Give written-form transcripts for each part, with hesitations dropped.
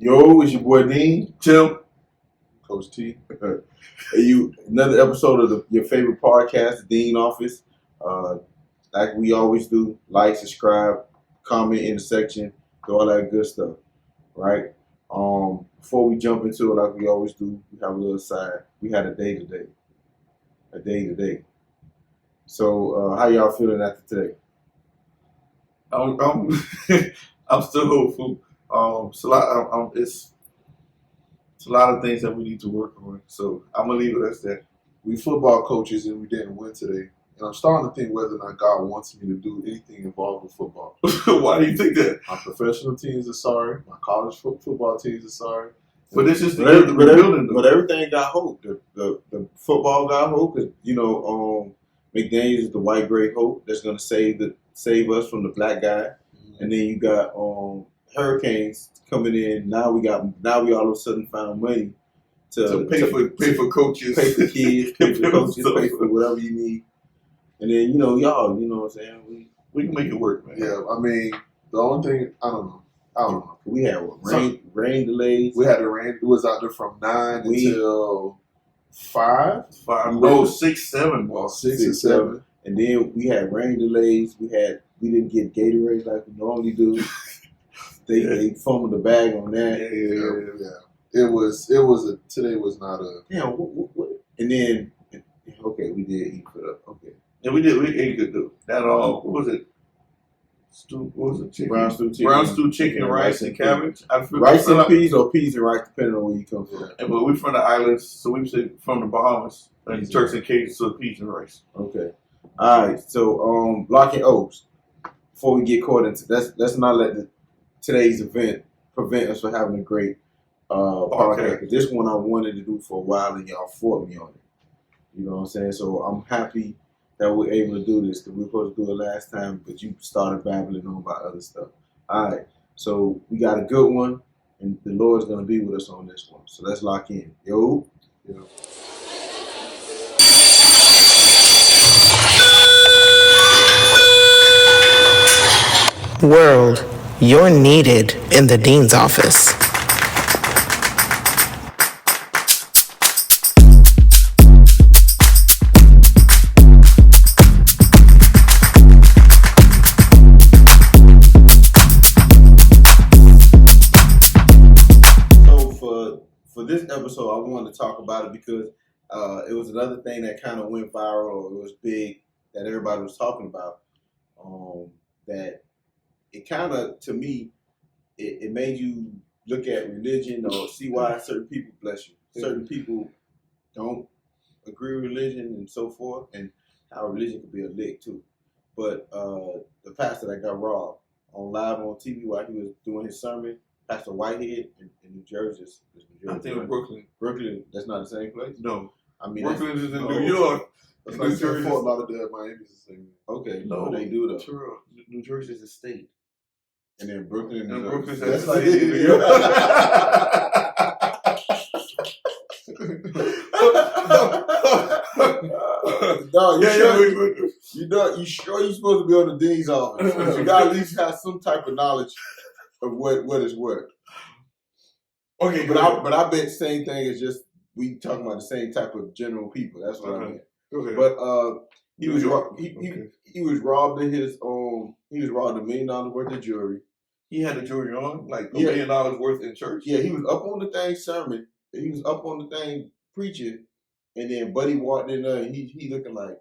Yo, it's your boy Dean, Tim. Coach T. Another episode of your favorite podcast, the Dean Office. Like we always do, like, subscribe, comment in the section, do all that good stuff, right? Before we jump into it, like we always do, we have a little side. We had a day today. So, how y'all feeling after today? I'm I'm still hopeful. It's a lot of things that we need to work on. So I'm gonna leave it as that. We football coaches and we didn't win today. And I'm starting to think whether or not God wants me to do anything involved with football. Why do you think that? My professional teams are sorry. My college football teams are sorry. But this is the year that we're building. But everything got hope. The football got hope because McDaniels is the white great hope that's gonna save us from the black guy. And then you got hurricanes coming in. Now we all of a sudden found money to pay for coaches, pay for kids, pay for coaches, pay for whatever you need. And then y'all, you know what I'm saying? We can make it work, man. Yeah, I mean, the only thing I don't know. We had rain delays. We had the rain. It was out there from 9 until 5. No, 6, 7. Well, 6 and 7. And then we had rain delays. We didn't get Gatorade like we normally do. They fumbled the bag on that. Yeah. Today was not a. Yeah. What? And then we did eat for the Yeah, we did. We ate good though. That all. What was it? What was it? Chicken. Brown stew chicken, rice and cabbage. Rice and peas or peas and rice, depending on where you come from. Yeah, but we're from the islands, so we say from the Bahamas, and Turks and Caicos, so peas and rice. Okay. All right. So Block and Oaks. Before we get caught into let's not let today's event prevent us from having a great podcast. 'Cause this one I wanted to do for a while, and y'all fought me on it. You know what I'm saying? So I'm happy that we're able to do this because we were supposed to do it last time, but you started babbling on about other stuff. All right. So we got a good one, and the Lord's going to be with us on this one. So let's lock in. Yo. World, you're needed in the Dean's office. So for this episode, I wanted to talk about it because it was another thing that kind of went viral. It was big that everybody was talking about. That it kind of, to me, it made you look at religion or see why certain people, certain people don't agree with religion and so forth, and how religion could be a lick too. But the pastor that got robbed on TV while he was doing his sermon, Pastor Whitehead in New Jersey. I think Brooklyn. Brooklyn, that's not the same place? No. I mean, Brooklyn is in New York. That's like Fort Lauderdale, Miami is the same. Okay, no, they do though. True. New Jersey is a state. And then Brooklyn and Brooklyn's That's like like New York. No, you sure you're supposed to be on the Dean's office? You got to at least have some type of knowledge of what is what. Okay, but I bet the same thing is just we talking about the same type of general people. That's what I mean. Okay. But he was robbed in his he was robbed $1 million worth of jewelry. He had the jewelry on, like $1 million worth in church. Yeah, he was up on the thing sermon. He was up on the thing preaching, and then Buddy walked in there, and he looking like,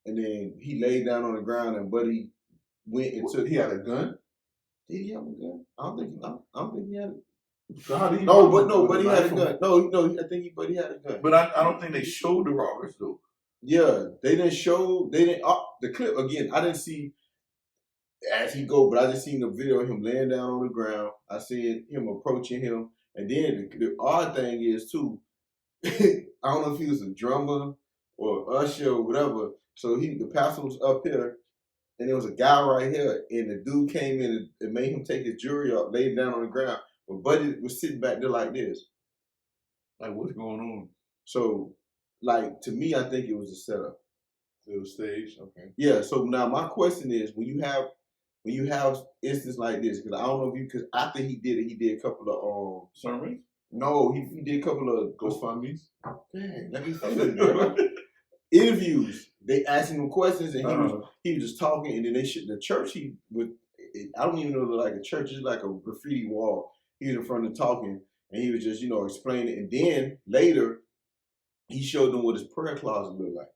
and then he laid down on the ground, and Buddy went and took. He had a gun. Did he have a gun? I don't think he had it. So how did he Buddy had a gun. No, I think Buddy had a gun. But I don't think they showed the robbers though. Yeah, they didn't show. They didn't. The clip again. I didn't see as he go, but I just seen the video of him laying down on the ground. I seen him approaching him, and then the odd thing is too. I don't know if he was a drummer or usher or whatever. So the pastor was up here, and there was a guy right here, and the dude came in and made him take his jewelry off, laid down on the ground. But Buddy was sitting back there like this. Like, what's going on? So, like, to me, I think it was a setup. It was staged. Okay. Yeah. So now my question is, when you have when you have instances like this, because I don't know if you, because after he did a couple of sermons. No, he did a couple of GoFundMes. Dang, let me finish, bro. Interviews. They asking him questions, and he was just talking, and then the church I don't even know like a church, it's like a graffiti wall. He was in front of talking, and he was just explaining, and then later he showed them what his prayer closet looked like.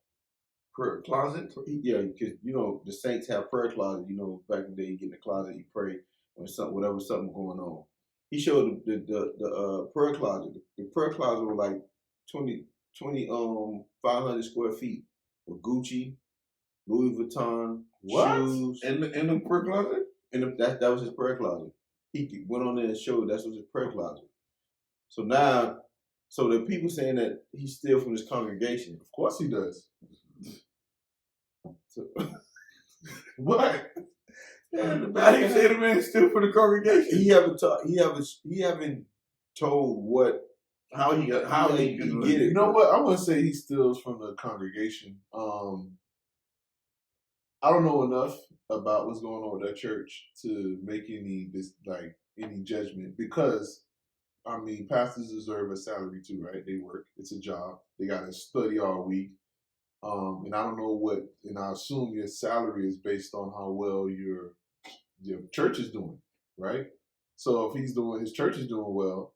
Prayer closet? Yeah, because the saints have prayer closet. Back in the day, you get in the closet, you pray when something going on. He showed the prayer closet. The prayer closet was like 500 square feet with Gucci, Louis Vuitton, shoes. In the prayer closet? And that was his prayer closet. He went on there and showed that's his prayer closet. So now, the people saying that he steals from his congregation. Of course he does. So, what? How do you say the man steal from the congregation? He haven't told what how he get it. You know what? I wouldn't say he steals from the congregation. I don't know enough about what's going on with that church to make any judgment, because pastors deserve a salary too, right? They work. It's a job. They got to study all week. And I don't know and I assume your salary is based on how well your church is doing, right? So if his church is doing well,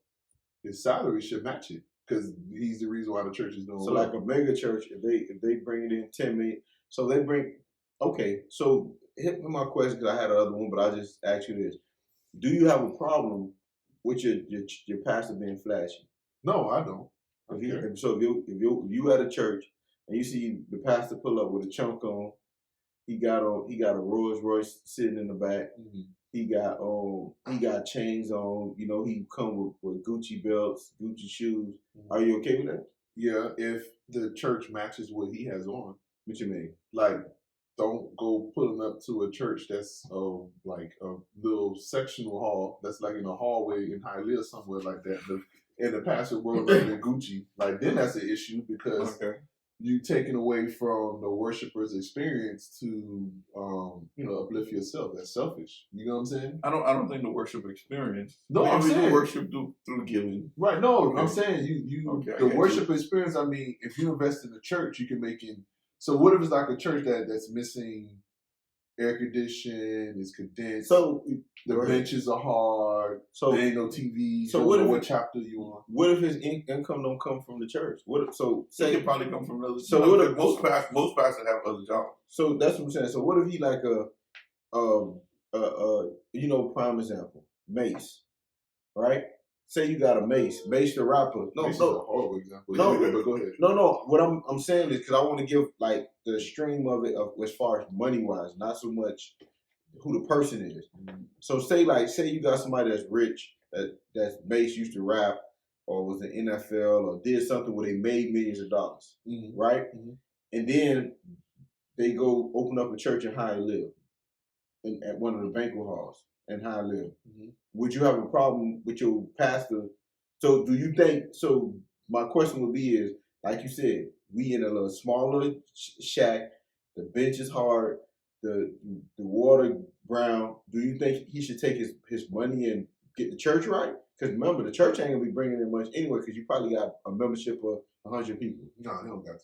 his salary should match it, because he's the reason why the church is doing well. So like a mega church, if they bring it in 10 million, so they bring. Okay, so hit my question, because I had another one, but I just asked you this: do you have a problem with your pastor being flashy? No, I don't. If you at a church and you see the pastor pull up with a chunk on, he got a Rolls Royce sitting in the back. Mm-hmm. He got chains on. He come with Gucci belts, Gucci shoes. Mm-hmm. Are you okay with that? Yeah, if the church matches what he has on. What you mean? Like, don't go put him up to a church that's like a little sectional hall that's like in a hallway in Hialeah somewhere like that. And the pastor rolls up in Gucci. Like, then that's an issue, because you taking away from the worshiper's experience to uplift yourself. That's selfish. You know what I'm saying? I don't think the worship experience. No, I'm saying worship through giving. Right. No, I'm saying the worship experience. If you invest in the church, you can make it. So what if it's like a church that's missing air conditioning, it's condensed, so the benches are hard, so there ain't no TV. So what chapter you on? What if his income don't come from the church? Say it probably come from another. So most pastors have other jobs. So that's what I'm saying. So what if he like prime example, Mace, right? Say you got a Mace the rapper. Mace is a horrible example. No, but go ahead. No. What I'm saying is, because I want to give like the stream of it as far as money wise, not so much who the person is. Mm-hmm. So say you got somebody that's rich, that's Mace used to rap or was in NFL or did something where they made millions of dollars, mm-hmm. right? Mm-hmm. And then they go open up a church in Hialeah, at one of the banquet halls in Hialeah. Mm-hmm. Would you have a problem with your pastor? So do you think, so my question would be is, like you said, we in a little smaller shack, the bench is hard, the water brown. Do you think he should take his money and get the church right? Because remember, the church ain't going to be bringing in much anyway, because you probably got a membership of 100 people. No, they don't got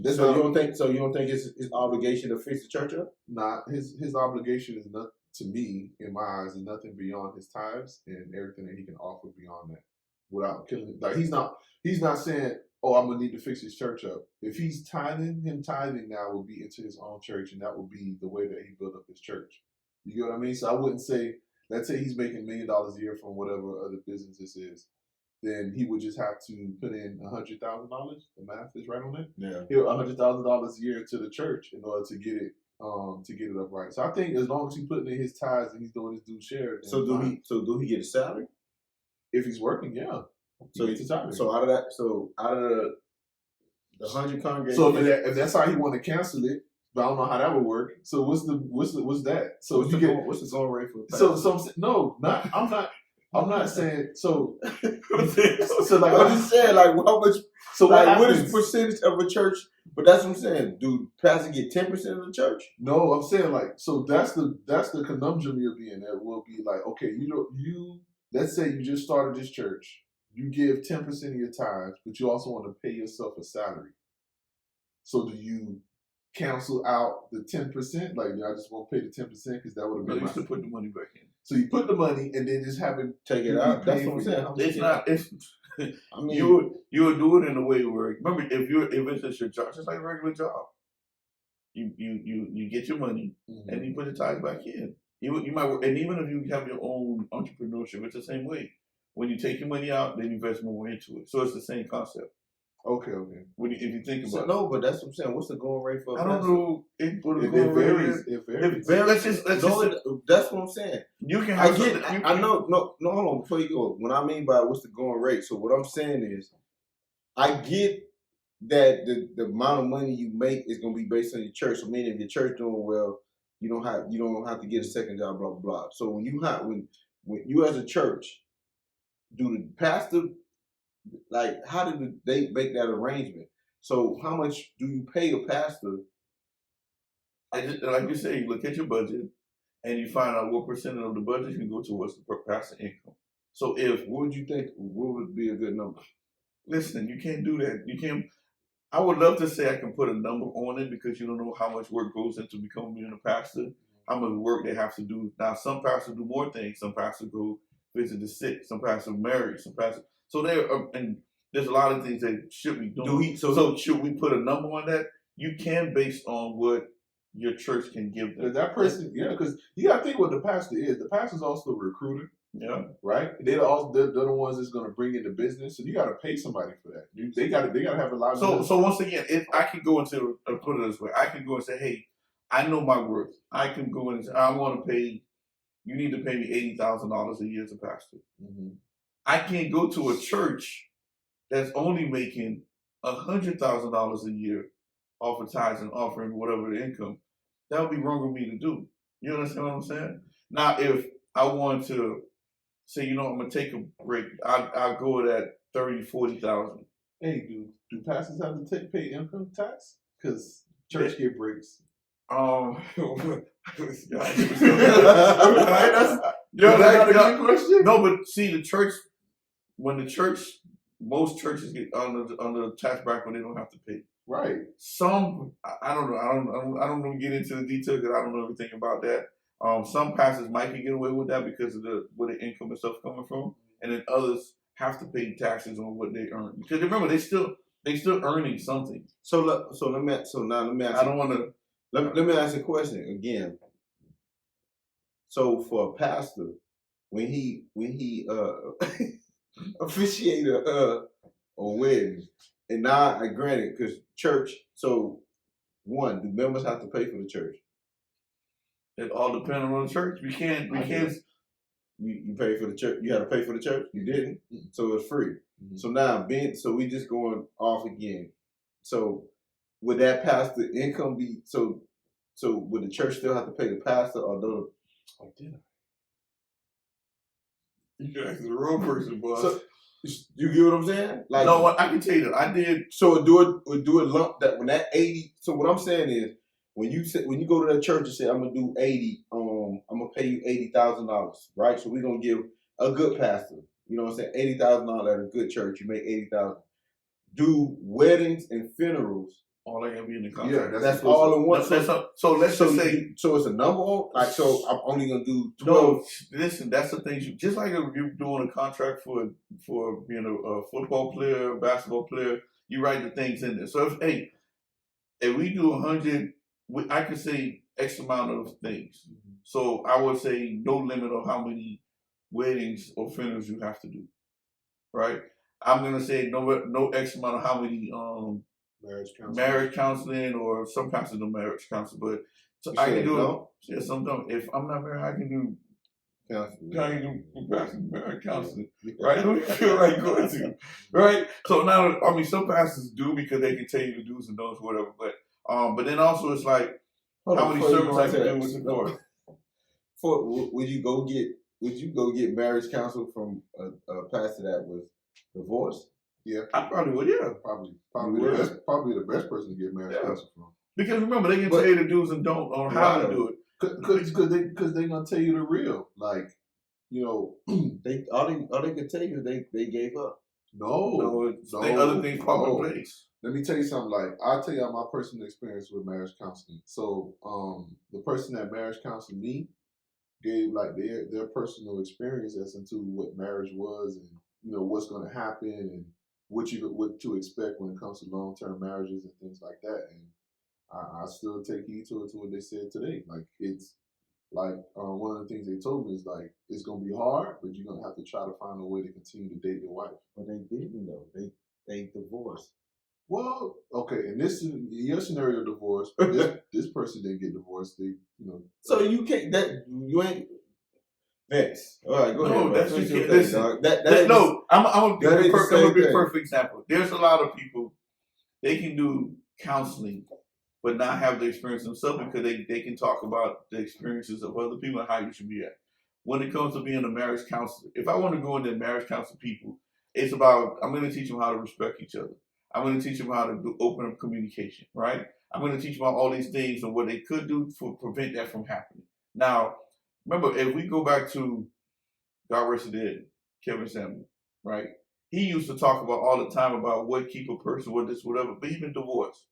to. So you don't think it's his obligation to fix the church up? Nah, his obligation is not, to me, in my eyes, is nothing beyond his tithes and everything that he can offer beyond that, without killing. Like, he's not saying, "Oh, I'm gonna need to fix his church up." If he's tithing now will be into his own church, and that will be the way that he built up his church. You get what I mean? So I wouldn't say, let's say he's making $1 million a year from whatever other business this is, then he would just have to put in $100,000. The math is right on it. Yeah, $100,000 a year to the church in order to get it up right. So I think as long as he's putting in his tithes and he's doing his due share. So do he get a salary? If he's working, yeah. So gets a salary. So out of the 100 congregations. So if that's how he want to cancel it, but I don't know how that would work. So what's that? So what's the going rate for? I'm not. I'm not saying so. So like I'm just saying, like, how much? So Like, what is happens? the percentage of a church? But that's what I'm saying. Do pastor get 10% of the church? No, I'm saying like so that's the conundrum you'll be in. That will be like, okay, you let's say you just started this church, you give 10% of your tithes, but you also want to pay yourself a salary. So do you cancel out the 10%? Like, I just won't pay the 10% because that would have No, been you should put the money back in. So you put the money and then just have it Take it be out. That's paid what I'm for saying. you. How much It's you not. It's. I mean, You would do it in a way where, remember, if it's just your job, just like a regular job, you get your money and you put the tithes back in. You might work, and even if you have your own entrepreneurship, it's the same way. When you take your money out, then you invest more into it. So it's the same concept. Okay. If you think about it. no, but that's what I'm saying. What's the going rate for? I don't know. It varies. It varies. Let's just That's what I'm saying. you can I have get. something- I know. No, hold on. Before you go, what I mean by what's the going rate? So what I'm saying is, I get that the amount of money you make is going to be based on your church. So meaning if your church doing well, you don't have to get a second job. Blah blah blah. So when you as a church, do the pastor, like, how did they make that arrangement? So how much do you pay the pastor? like you say, you look at your budget and you find out what percent of the budget can go towards the pastor income. So What would you think? What would be a good number? listen, you can't do that. You can't. I would love to say I can put a number on it because you don't know how much work goes into becoming a pastor, how much work they have to do. Now, some pastors do more things. Some pastors go visit the sick. Some pastors marry. Some pastors. So and there's a lot of things they should be doing. So should we put a number on that? You can based on what your church can give them. Because that person, because you got to think what the pastor is. The pastor's also a recruiter. Yeah. Right? They're the ones that's going to bring in the business. So you got to pay somebody for that. They got to have a lot of So once again, if I can go into put it this way, I can go and say, hey, I know my worth. I can go in and say, I want to pay. You need to pay me $80,000 a year as a pastor. Mm-hmm. I can't go to a church that's only making $100,000 a year off of tithes and offering whatever the income. That would be wrong with me to do. You understand what I'm saying? Now, if I want to say, I'm gonna take a break, I'll go at 30,000, 40,000. Hey, do pastors have to pay income tax? Because church get breaks. That's not a good question. No, but see, most churches get under the tax bracket, they don't have to pay. Right. Some, I don't know. I don't want to get into the detail because I don't know everything about that. Some pastors might can get away with that because of where the income and stuff coming from, and then others have to pay taxes on what they earn. Because remember, they still earning something. So let me ask. I don't want to. Let me ask a question again. So for a pastor, when he officiate a wedding, and now I granted because church. So one, do members have to pay for the church? It all depends on the church. We can't. You pay for the church. You had to pay for the church. You didn't, so it's free. Mm-hmm. So now, so we just going off again. So would that pastor income be so? So would the church still have to pay the pastor, or do? Oh, did I? You asked the wrong person, boss. So, you get what I'm saying? Like, no, I can tell you that I did. So do it lump that when that 80. So what I'm saying is, when you go to that church and say I'm gonna do 80, I'm gonna pay you $80,000, right? So we're gonna give a good pastor, you know what I'm saying, $80,000 at a good church. You make 80,000. Do weddings and funerals? All that can be in the contract. Yeah, that's all in one. So let's just say. So it's a number on, like, so I'm only gonna do 12. No, listen, that's the thing. Just like if you're doing a contract for being a football player, basketball player, you write the things in there. So if we do 100, I could say X amount of things. Mm-hmm. So I would say no limit on how many weddings or funerals you have to do. Right? I'm gonna say no X amount of how many marriage counseling, or some kinds of marriage counseling, but so I can do it. Yeah, sometimes if I'm not married, I can do marriage counseling, right? Who you feel like going to, right? So now, I mean, some pastors do because they can tell you the do's and don'ts, whatever. But then also it's like how many sermons I can do with the Lord. Would you go get would you go get marriage counsel from a pastor that was divorced? Yeah, I probably would. Yeah, probably would? probably the best person to get marriage Yeah. counsel from. because remember they can tell you the do's and don'ts on how to do it. Because they gonna tell you the real. Like, you know, They all they could tell you they gave up. No, other things pop in place. Let me tell you something. Like, I'll tell you my personal experience with marriage counseling. So, the person that marriage counseled me gave like their personal experience as into what marriage was, and what's going to happen, and what to expect when it comes to long-term marriages and things like that. And I still take heed to what they said today. Like, it's like one of the things they told me is like, it's gonna be hard, but you're gonna have to try to find a way to continue to date your wife. But they didn't though. They divorced. Well, okay, in your scenario, divorce. This person didn't get divorced. They, So you can't. You ain't. Vince. All right, go ahead. No, Bro. that's Finish just your thing, dog. no. I'm gonna that be is the a same thing. perfect example. There's a lot of people they can do counseling, but not have the experience themselves because they can talk about the experiences of other people and how you should be at. When it comes to being a marriage counselor, if I want to go into marriage counsel people, it's about I'm going to teach them how to respect each other. I'm going to teach them how to do open up communication, right? I'm going to teach them about all these things and what they could do to prevent that from happening. Now, remember, if we go back to God Rest His Dead, Kevin Samuel, right? He used to talk about all the time about what keep a person, what this, whatever, but he's been divorced,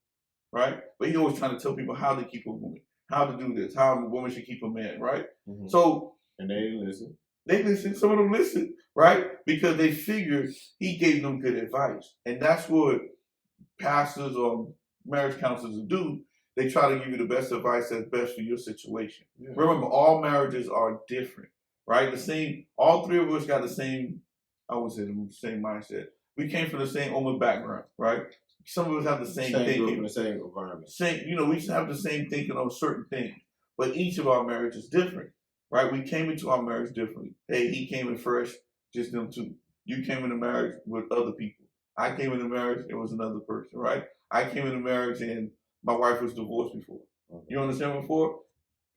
right? But he always trying to tell people how to keep a woman, how to do this, how a woman should keep a man, right? Mm-hmm. So, and they didn't listen. They listen. Some of them listen, right? Because they figured he gave them good advice. And that's what pastors or marriage counselors do. They try to give you the best advice that's best for your situation. Yeah. Remember, all marriages are different, right? All three of us got the same, I would say the same mindset. We came from the same almost background, right? Some of us have the same thinking. Group in the same environment. We just have the same thinking on certain things. But each of our marriages is different. Right, we came into our marriage differently. Hey, he came in fresh, just them two. You came into marriage with other people. I came into marriage, it was another person, right? I came into marriage and my wife was divorced before. Okay. You understand before?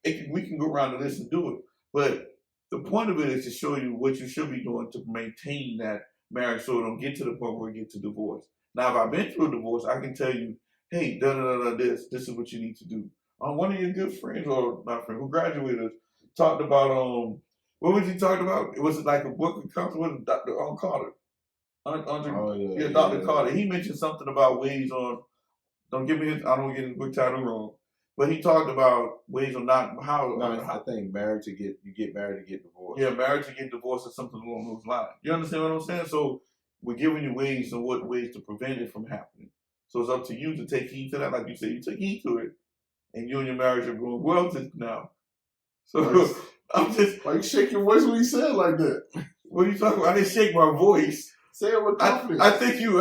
We can go around the list and do it. But the point of it is to show you what you should be doing to maintain that marriage so it don't get to the point where it gets to divorce. Now, if I've been through a divorce, I can tell you, hey, this is what you need to do. One of your good friends, or not friend, who graduated talked about what was he talking about? It was like a book that comes with Dr. Carter. Dr. Carter. He mentioned something about ways on. Don't give me. I don't get his book title wrong, but he talked about ways on not how. No, it's the thing. You get married to get divorced. Yeah, married to get divorced or something along those lines. You understand what I'm saying? So we're giving you ways and what ways to prevent it from happening. So it's up to you to take heed to that. Like you said, you took heed to it, and you and your marriage are going well now. So I'm just. Why you shake your voice when you say it like that? What are you talking about? I didn't shake my voice. Say it with confidence. I think you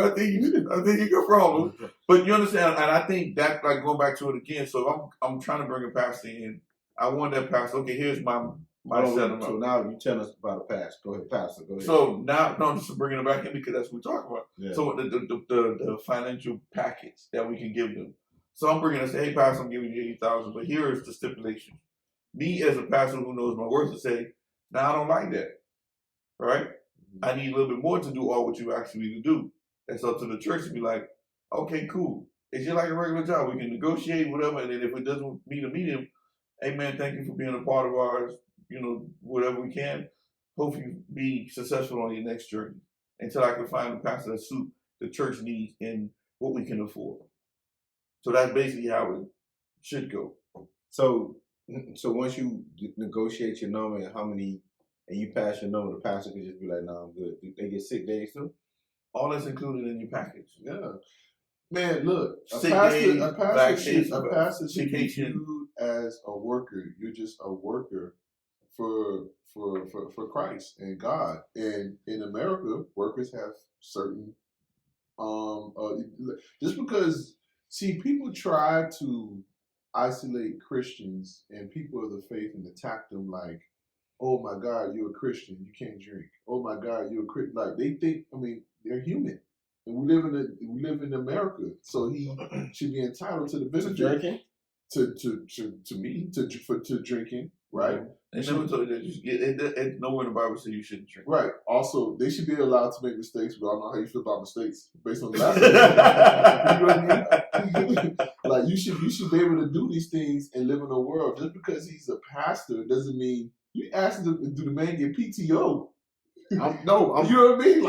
got problem. But you understand, and I think that, like, going back to it again. So I'm trying to bring a pastor in. I want that pastor. Okay, here's my setup. So now you tell us about a pastor. Go ahead, pastor. Go ahead. So now, no, I'm just bringing it back in because that's what we're talking about. Yeah. So the financial package that we can give them. So I'm bringing us, hey, pastor, I'm giving you $80,000, but here is the stipulation. Me as a pastor who knows my worth to say, I don't like that, right? Mm-hmm. I need a little bit more to do all what you asked me to do. That's up to the church to be like, okay, cool. It's just like a regular job. We can negotiate whatever, and then if it doesn't meet a medium, hey man, thank you for being a part of ours. Whatever we can. Hopefully, be successful on your next journey until I can find a pastor that suit the church needs and what we can afford. So that's basically how it should go. So once you negotiate your number and you pass your number, the pastor can just be like, "No, I'm good." Do they get sick days too? All that's included in your package. Yeah, man. Look, a pastor should be viewed as a worker. You're just a worker for Christ and God. And in America, workers have certain just because people try to isolate Christians and people of the faith and attack them like, oh my God, you're a Christian, you can't drink. Oh my God, you're a Christian. Like they think, they're human, and we live in America, so he should be entitled to the benefit. Drinking? To drinking, right? They never told you that it's nowhere in the Bible says you shouldn't drink. Right. Also, they should be allowed to make mistakes. We all know how you feel about mistakes based on the last one. You know what I mean? Like you should be able to do these things and live in a world. Just because he's a pastor doesn't mean you ask him to do the man get PTO. You know what I mean?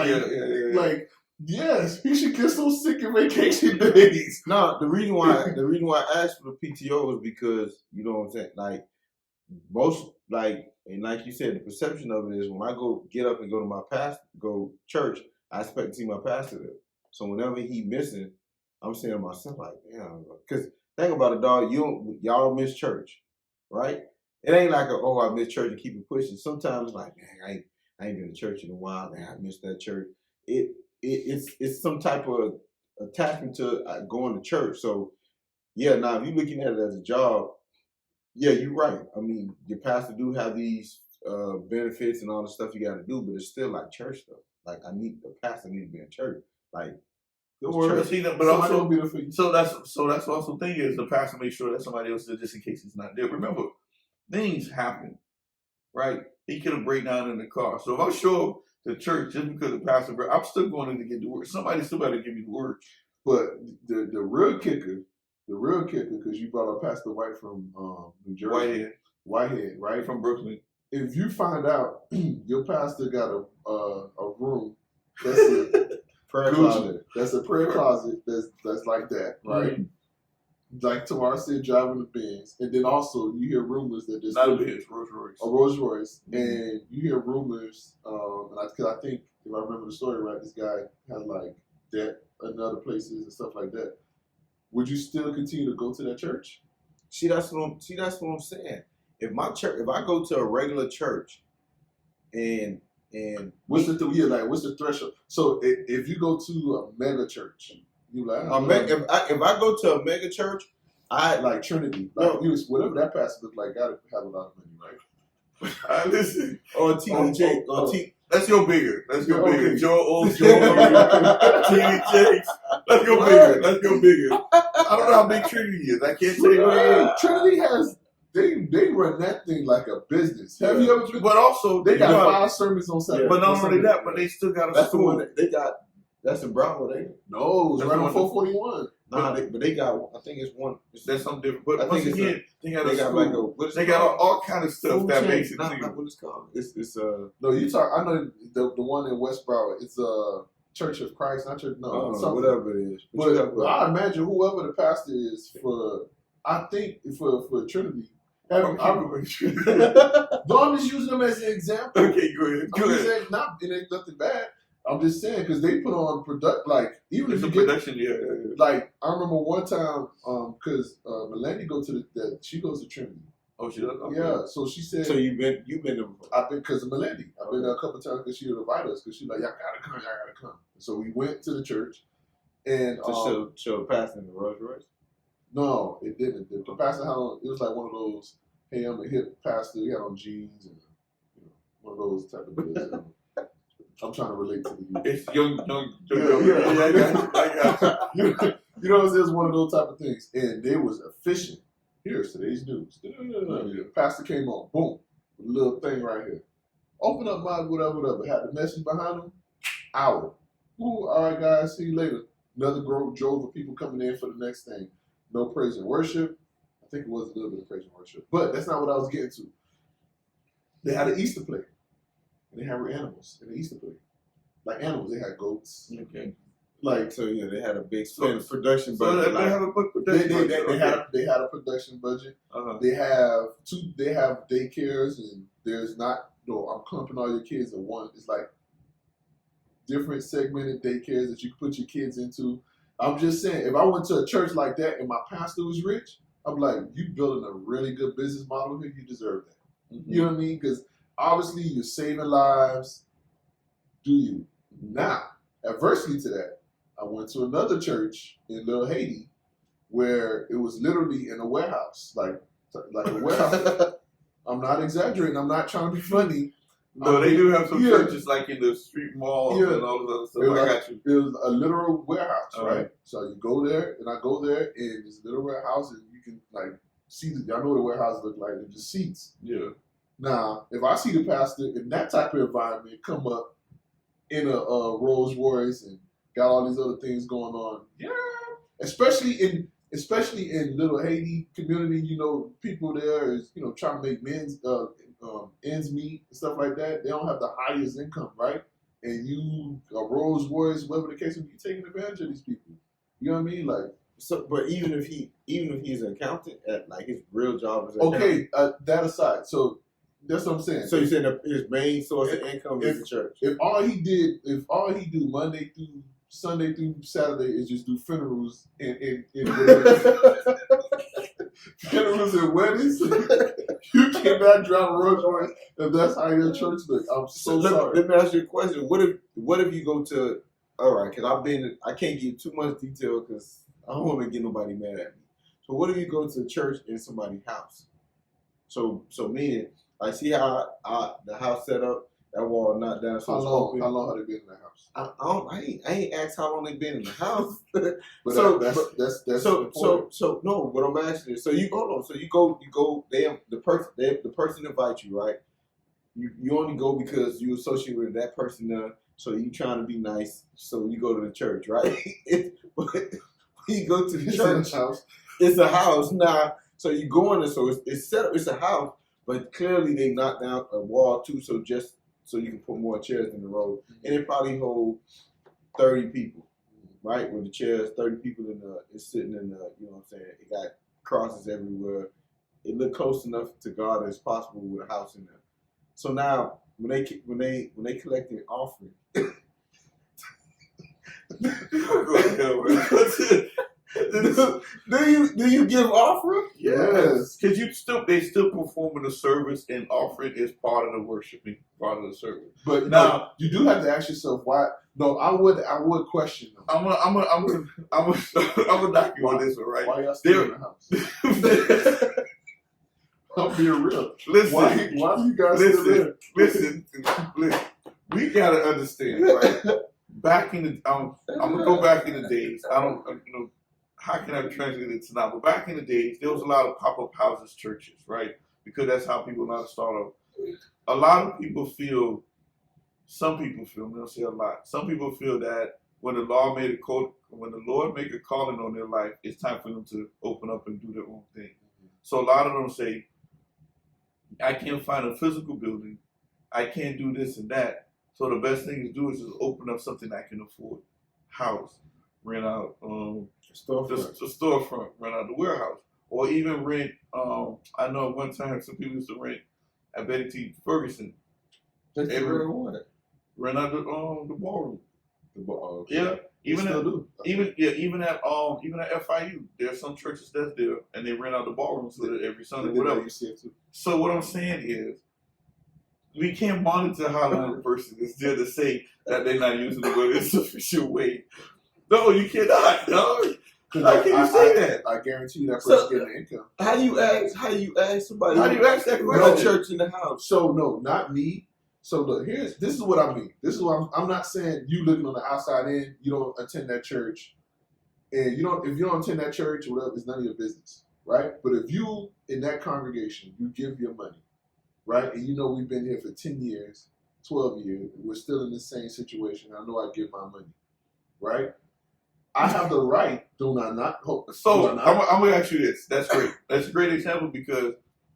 Like yes, he should get some sick and vacation days. No, the reason why I asked for the PTO is because you know what I'm saying. Like most, and like you said, the perception of it is when I get up and go to my go church, I expect to see my pastor there. So whenever he missing, I'm saying to myself like, damn, because think about it, dog. Y'all miss church, right? It ain't like I miss church and keep it pushing. Sometimes like, man, I ain't been to church in a while. Man, I missed that church. It's some type of attachment to going to church. So yeah, now if you're looking at it as a job, yeah, you're right. I mean, your pastor do have these benefits and all the stuff you got to do, but it's still like church stuff. Like the pastor need to be in church. Like but also, so that's also the thing is the pastor makes sure that somebody else is just in case he's not there. Remember, things happen, right? He could have break down in the car. So if I show up to church just because the pastor, I'm still going in to get the word. Somebody still got to give me the word. But the real kicker, because you brought up Pastor White from New Jersey, Whitehead, right, from Brooklyn. If you find out your pastor got a room that's a prayer closet, that's a prayer closet that's like that, right? Mm-hmm. Like Tamara said, driving the Benz, and then also you hear rumors that there's not a Benz, Rolls Royce, and you hear rumors, because I think if I remember the story right, this guy had like debt in other places and stuff like that. Would you still continue to go to that church? See, that's what I'm saying. If I go to a regular church, and what's the threshold? So if you go to a mega church, you like if I go to a mega church, I like Trinity, whatever that pastor look like, gotta have a lot of money, right? Listen, or T. Let's go bigger. Let's go bigger. Joe, TV Jakes. Let's go bigger. I don't know how big Trinity is. I can't tell you. Trinity has. They run that thing like a business. Have you ever? But also they got 5 sermons on Saturday. But not only that, but they still got a school. They got. That's in Broward, ain't it? No, it's right on 441. Nah, but they got. I think it's one. There's something different. But once again, they got they got all kind of stuff that makes it. Not what it's called. It's No, you talk. I know the one in West Broward. It's Church of Christ, not church. No, whatever it is. But I imagine whoever the pastor is for. I think for Trinity. I'm just using them as an example. Okay, go ahead. It ain't nothing bad. I'm just saying because they put on even if you get production, like I remember one time because Melanie she goes to Trinity. Oh, she does. Okay. Yeah, so she said. So you've been there before? I've been because of Melanie. I've been there a couple of times because she would invite us because she's like, y'all gotta come. So we went to the church and to show pastor in the Rolls Royce. No, it didn't. The pastor had on, it was like one of those, hey, I'm a hip pastor. He had on jeans and one of those type of deals. I'm trying to relate to you. It's young. I got you. You know, it's one of those type of things. And they was efficient. Here's today's news. The pastor came on, boom, with a little thing right here. Open up my whatever. Had the message behind him. Hour. Ooh, all right, guys, see you later. Another drove of people coming in for the next thing. No praise and worship. I think it was a little bit of praise and worship. But that's not what I was getting to. They had an Easter play. And they had animals in the Easter play. Like animals. They had goats. Okay. They had a big production budget. So they have a production budget. They had a production budget. Uh-huh. They have daycares and there's not I'm clumping all your kids in one. It's like different segmented daycares that you can put your kids into. I'm just saying, if I went to a church like that and my pastor was rich, I'm like, you building a really good business model here, you deserve that. Mm-hmm. You know what I mean? Because obviously you're saving lives. Do you? Now, adversely to that, I went to another church in Little Haiti where it was literally in a warehouse, like a warehouse. I'm not exaggerating. I'm not trying to be funny. No, they do have some churches like in the street malls and all this other stuff. I got you. It was a literal warehouse, right? So you go there, and I go there, and it's a little warehouse, and you can like see. Y'all know what the warehouse look like. It's just seats. Yeah. Now, if I see the pastor in that type of environment come up in a Rolls Royce and got all these other things going on, yeah, especially in Little Haiti community, people there is trying to make ends meet and stuff like that. They don't have the highest income, right? And you a Rolls Royce, whatever the case, you taking advantage of these people. You know what I mean? Like, so, but even if he's an accountant, at like his real job is okay, that aside, so that's what I'm saying. So you saying his main source of income is the church? If all he do Monday through Sunday through Saturday is just do funerals and funerals and weddings, you cannot drive a Rolls Royce if that's how your church looks. I'm so sorry. Let me ask you a question. What if you go to, all right, because I can't give too much detail because I don't want to get nobody mad at me. So what if you go to church in somebody's house? So meaning, I see how the house set up, that wall knocked down. So how long have they been in the house? I ain't asked how long they been in the house. But that's no. What I'm asking is, so you hold on. So you go. The person invites you, right? You only go because you associate with that person. So you trying to be nice. So you go to the church, right? But when you go to the church, it's a house now. So you go in there. So it's set up. It's a house, but clearly they knocked down a wall too. So just so you can put more chairs in the row, and it probably hold 30 people, right? With the chairs, 30 people it's sitting in the, you know what I'm saying? It got crosses everywhere. It looked close enough to God as possible with a house in there. So now when they collect their offering, do you give offering? Yes, because they still performing the service, and offering is part of the worshiping part of the service. But now you do have to ask yourself why. No, I would question them. I'm gonna knock you on this one, right? Why y'all still in the house? I'm being real. Listen, why do you guys still there? Listen. We gotta understand, right? Back in the, I'm gonna go back in the days. I don't, how can I translate it to now? But back in the days, there was a lot of pop-up houses, churches, right? Because that's how people know how to start off. A lot of people feel, some people feel, I'm gonna say a lot. Some people feel that when the Lord make a calling on their life, it's time for them to open up and do their own thing. So a lot of them say, I can't find a physical building. I can't do this and that. So the best thing to do is just open up something I can afford. House, rent out the storefront, rent out the warehouse, or even rent. I know at one time some people used to rent at Betty T. Ferguson. Rent out the ballroom. Yeah, even at FIU, there's some churches that's there and they rent out the ballroom so that every Sunday, whatever. So what I'm saying is, we can't monitor how long a person is there to say that they're not using the word in a sufficient way. No, you cannot. No. How can you say that? I guarantee you that person getting an income. How do you ask somebody? How do you ask that question? No church in the house. So no, not me. So look, this is what I mean. This is what I'm not saying you looking on the outside in, you don't attend that church. And if you don't attend that church or whatever, it's none of your business. Right? But if you in that congregation, you give your money, right? And we've been here for 10 years, 12 years, and we're still in the same situation. I know I give my money, right? I have the right, do I not? So I'm going to ask you this. That's great. That's a great example because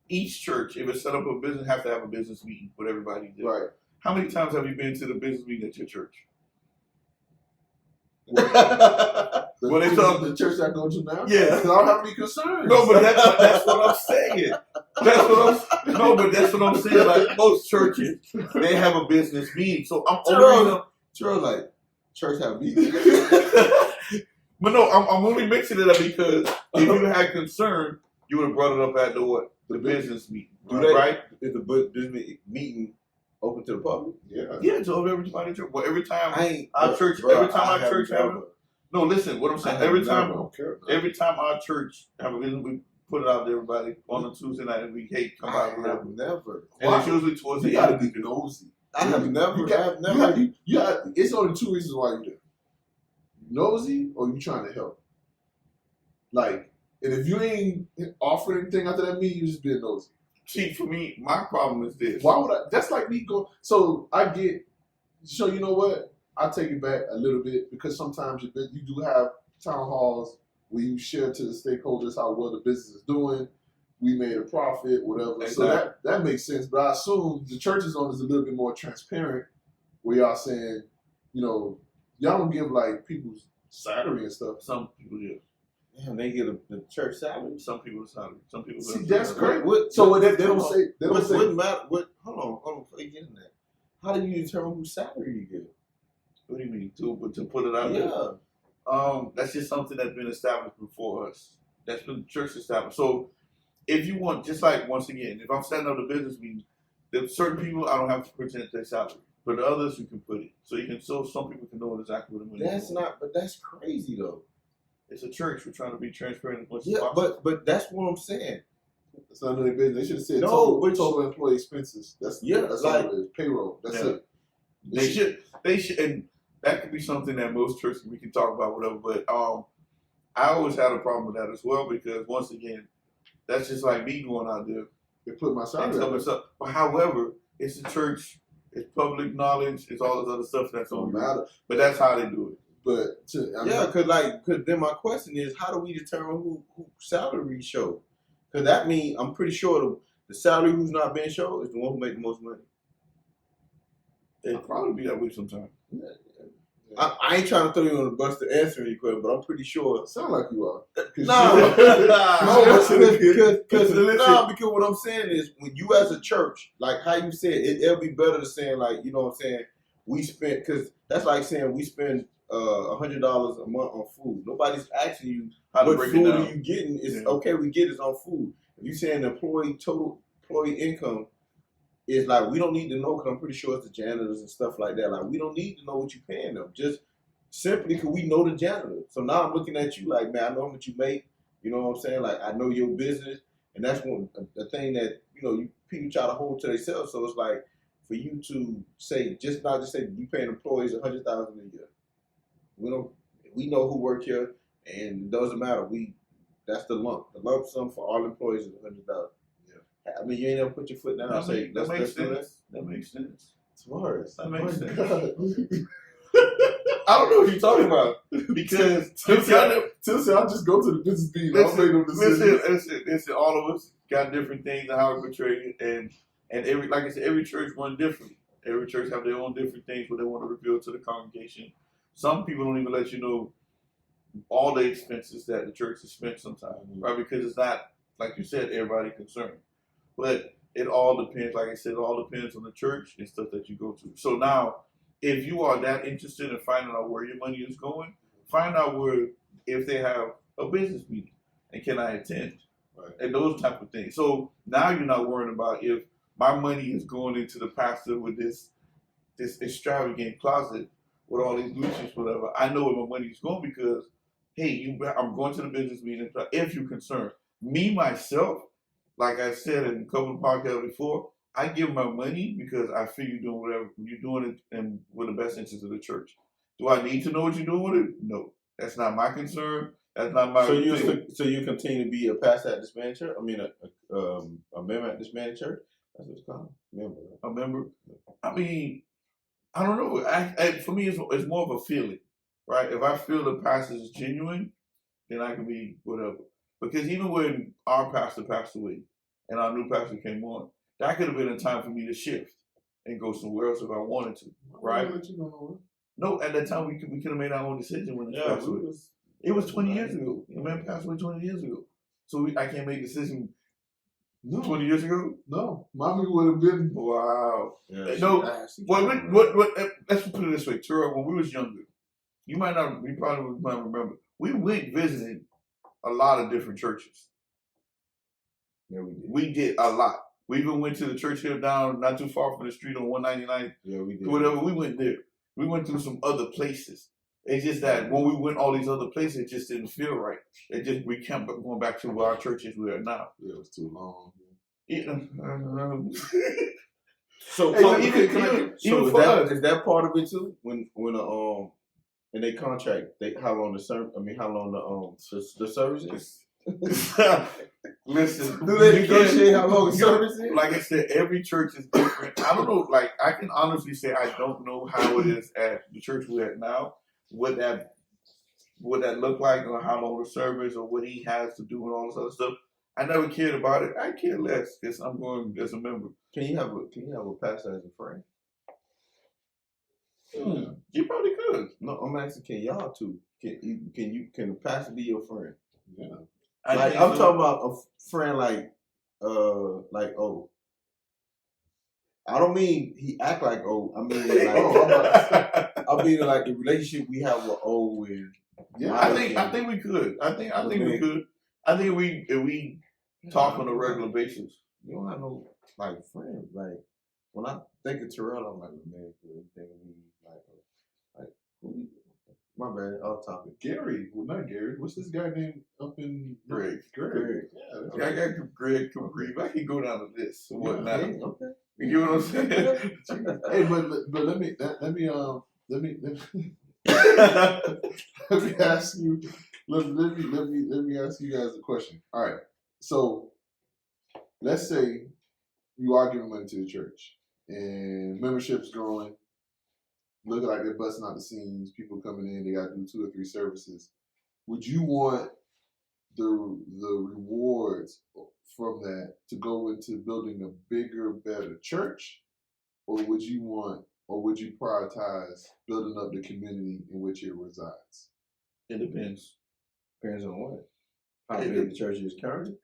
each church, if it's set up a business, have to have a business meeting with everybody there. Right. How many times have you been to the business meeting at your church? The church I go to now? Yeah. Because I don't have any concerns. No, but that's what I'm saying. That's what I'm saying. Like most churches, they have a business meeting. So I'm like church have meetings. But no, I'm only mixing it up because if you had concern, you would have brought it up at the business meeting. Right? Is the business meeting open to the public? Yeah. Yeah, so everybody church. Well, every time our church have it. No, listen, what I'm saying, every time our church have a business, we put it out to everybody on a Tuesday night and we come out with it. Never. And it's usually towards the gotta end. be nosy. I have never. It's only two reasons why you do. Nosy or you trying to help. Like, and if you ain't offering anything after that meeting, you just being nosy. See, for me, my problem is this. Why would I? That's like me go. So I get. So you know what? I take it back a little bit because sometimes you do have town halls where you share to the stakeholders how well the business is doing. We made a profit, whatever. Exactly. So that makes sense. But I assume the church's on is a little bit more transparent, where y'all saying, y'all don't give like people's salary and stuff. Some people do. Damn, they get the church salary. Some people salary. Some people. See, that's great. What, so they don't say. They don't say. What matter? What? Hold on. Before you get in that, how do you determine whose salary you get? What do you mean to put it out there? That's just something that's been established before us. That's been church established. So if you want, just like once again, if I'm setting up a business meeting, there's certain people I don't have to present their salary, but the others you can put it. So some people can know exactly what the money is. But that's crazy though. It's a church. We're trying to be transparent as much as Yeah, possible. but that's what I'm saying. It's none of their business. They should have said No, total employee expenses. That's like all it is. Payroll. That's it. They should, and that could be something that most churches we can talk about, whatever. But I always had a problem with that as well because once again, that's just like me going out there. They put my salary up. But however, it's a church, it's public knowledge, it's all this other stuff that's Don't on matter. But that's how they do it. But because then my question is, how do we determine who salary show? Because that means I'm pretty sure the salary who's not being shown is the one who make the most money. It'll probably be that way sometime. Yeah. I ain't trying to throw you on the bus to answer any question, but I'm pretty sure. Sound like you are. No, because Listen. what I'm saying is when you as a church, like how you said, it'll be better to saying like, you know what I'm saying, we spent, because that's like saying we spend $100 a month on food. Nobody's asking you How to what break food it down. are you getting. It's Yeah. okay, we get it on food. If you saying total employee income is like, we don't need to know, because I'm pretty sure it's the janitors and stuff like that. Like, we don't need to know what you're paying them. Just simply because we know the janitor. So now I'm looking at you like, man, I know how much you make. You know what I'm saying? Like, I know your business. And that's one the thing that, people try to hold to themselves. So it's like, for you to say, not just say we paying employees $100,000 a year. We know who work here, and it doesn't matter. That's the lump. The lump sum for all employees is $100,000. I mean, you ain't never put your foot down and say, That makes do sense. That makes sense. Suarez. That makes sense. God. I don't know what you're talking about because Tim said, I'll just go to the business meeting. I'll make them decisions. listen, all of us got different things and how we portray it, and every, like I said, every church run differently. Every church have their own different things what they want to reveal to the congregation. Some people don't even let you know all the expenses that the church has spent sometimes, right? Because it's not, like you said, everybody concerned. But it all depends, like I said, it all depends on the church and stuff that you go to. So now, if you are that interested in finding out where your money is going, find out if they have a business meeting and can I attend, right? And those type of things. So now you're not worrying about if my money is going into the pastor with this extravagant closet with all these Gucci's, whatever. I know where my money is going because, hey, I'm going to the business meeting. If you're concerned, me myself, like I said in a couple of podcasts before, I give my money because I feel you're doing whatever you're doing it and with the best interest of the church. Do I need to know what you're doing with it? No, that's not my concern. That's not my. So you continue to be a pastor at this man church? I mean, a member at this man church? That's what it's called. Member. Right? A member. I mean, I don't know. For me, it's more of a feeling, right? If I feel the pastor is genuine, then I can be whatever. Because even when our pastor passed away and our new pastor came on, that could have been a time for me to shift and go somewhere else if I wanted to, right? No, at that time we could have made our own decision when it passed away. It was 20 years ago. The man passed away 20 years ago. So I can't make a decision 20 years ago? No. Mommy would have been. Wow. Yeah, No. Let's put it this way, Terrell, when we was younger, you probably might remember, we went visiting a lot of different churches. Yeah, we did. We did a lot. We even went to the church here down, not too far from the street on 199. Yeah, we did. Whatever, we went there. We went through some other places. It's just that when we went all these other places, it just didn't feel right. We kept going back to where our churches we are now. Yeah, it was too long. Yeah. So is that part of it too? When in their contract, how long the service is? Listen, Do they you can't- negotiate how long a service is? Like I said, every church is different. I don't know. Like I can honestly say, I don't know how it is at the church we're at now. What that look like, or how long the service, or what he has to do, and all this other stuff. I never cared about it. I care less because I'm going as a member. Can you have a pastor as a friend? You probably could. No, I'm asking, can y'all two? Can a pastor be your friend? Yeah. I Like think I'm so. talking about a friend like oh. I don't mean he act like oh. I mean like I mean like the relationship we have with O and Yeah, I think we could. I think we could. I think if we talk on a regular basis. You don't have no like friends. Like when I think of Terrell, I'm like, man, you think of me like who? My bad, off topic. Gary. Well, not Gary. What's this guy named up in Greg. Greg. Yeah, that's I got Greg Capri. I can go down to this and whatnot. Yeah, okay. You know what I'm saying? Hey, but let me let me let me ask you let me ask you guys a question. All right. So let's say you are giving money to the church and membership's growing, looking like they're busting out the seams, people coming in, they gotta do 2 or 3 services. Would you want the rewards from that to go into building a bigger, better church? Or would you prioritize building up the community in which it resides? It depends. Depends on what. How big the church is currently.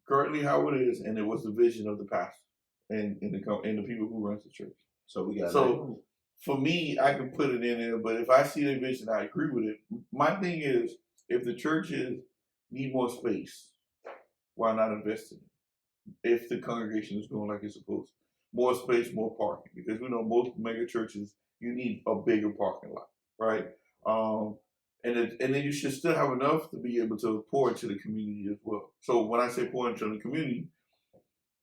Currently, how it is, and it was the vision of the pastor and the people who runs the church. So we got So for me, I can put it in there, but if I see the vision, I agree with it. My thing is, if the churches need more space, why not invest in it? If the congregation is going like it's supposed to. More space, more parking. Because we know most mega churches, you need a bigger parking lot, right? And then you should still have enough to be able to pour into the community as well. So when I say pour into the community,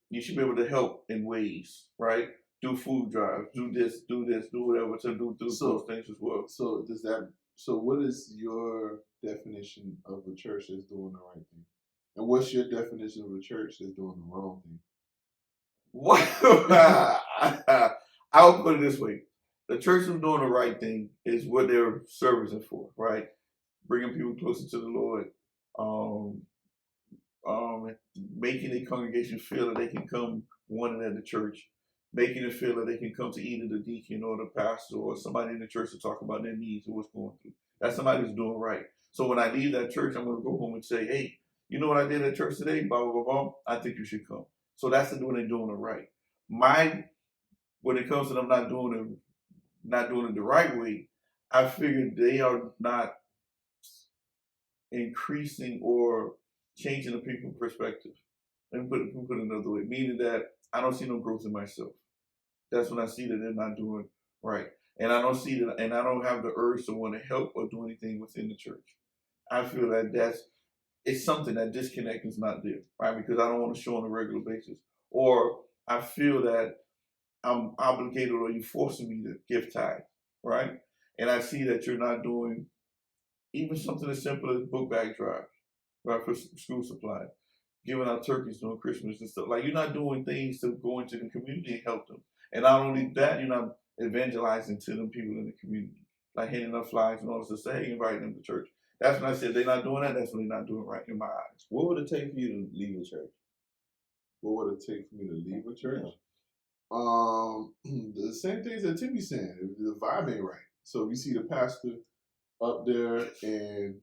you should be able to help in ways, right? Do food drives, do this, do whatever to do those things as well. So what is your definition of a church that's doing the right thing? And what's your definition of a church that's doing the wrong thing? What? I'll put it this way. The church is doing the right thing is what they're servicing for, right? Bringing people closer to the Lord, making the congregation feel that they can come wanted at the church, making it feel that they can come to either the deacon or the pastor or somebody in the church to talk about their needs or what's going through. That's somebody who's doing right. So when I leave that church, I'm going to go home and say, hey, you know what I did at church today? Blah, blah, blah, blah. I think you should come. So that's when they're doing it right. When it comes to them not doing it the right way, I figured they are not increasing or changing the people's perspective. Let me put it another way, meaning that I don't see no growth in myself. That's when I see that they're not doing right. And I don't see that, and I don't have the urge to want to help or do anything within the church. I feel that it's something that disconnect is not there, right? Because I don't want to show on a regular basis. Or I feel that I'm obligated or you're forcing me to give tithe, right? And I see that you're not doing even something as simple as book bag drives, right, for school supplies, giving out turkeys during Christmas and stuff. Like, you're not doing things to go into the community and help them. And not only that, you're not evangelizing to them people in the community, like handing out flyers and all this stuff, hey, inviting them to church. That's when I said they're not doing that. That's when they're not doing right in my eyes. What would it take for you to leave a church? What would it take for me to leave a church? Yeah. The same things that Timmy's saying. The vibe ain't right. So you see the pastor up there, and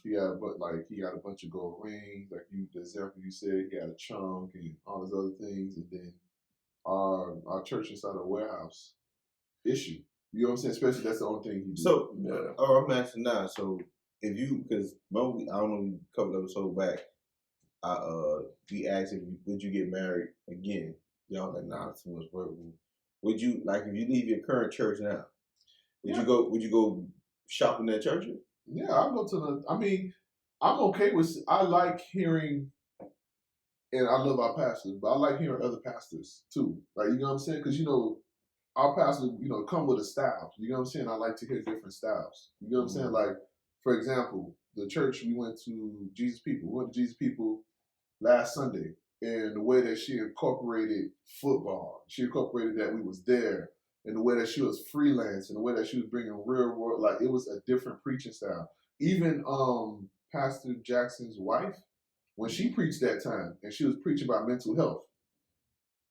he got a bunch of gold rings, like the example you said, he got a chunk and all those other things, and then our church inside a warehouse issue. You know what I'm saying? Especially that's the only thing he did. So, I'm asking now. So, if you, because I don't know, a couple episodes back, we asked would you get married again? Y'all like, nah, it's too much work. Would you, like, if you leave your current church now, would you go shopping at church? Yeah, I'll go to I'm okay with, I like hearing, and I love our pastors, but I like hearing other pastors too. Like, you know what I'm saying? Because, our pastors, come with a style. You know what I'm saying? I like to hear different styles. You know what I'm saying? Like, for example, the church we went to, Jesus People. We went to Jesus People last Sunday, and the way that she incorporated football, she incorporated that we was there, and the way that she was freelance, and the way that she was bringing real world, like it was a different preaching style. Even Pastor Jackson's wife, when she preached that time, and she was preaching about mental health.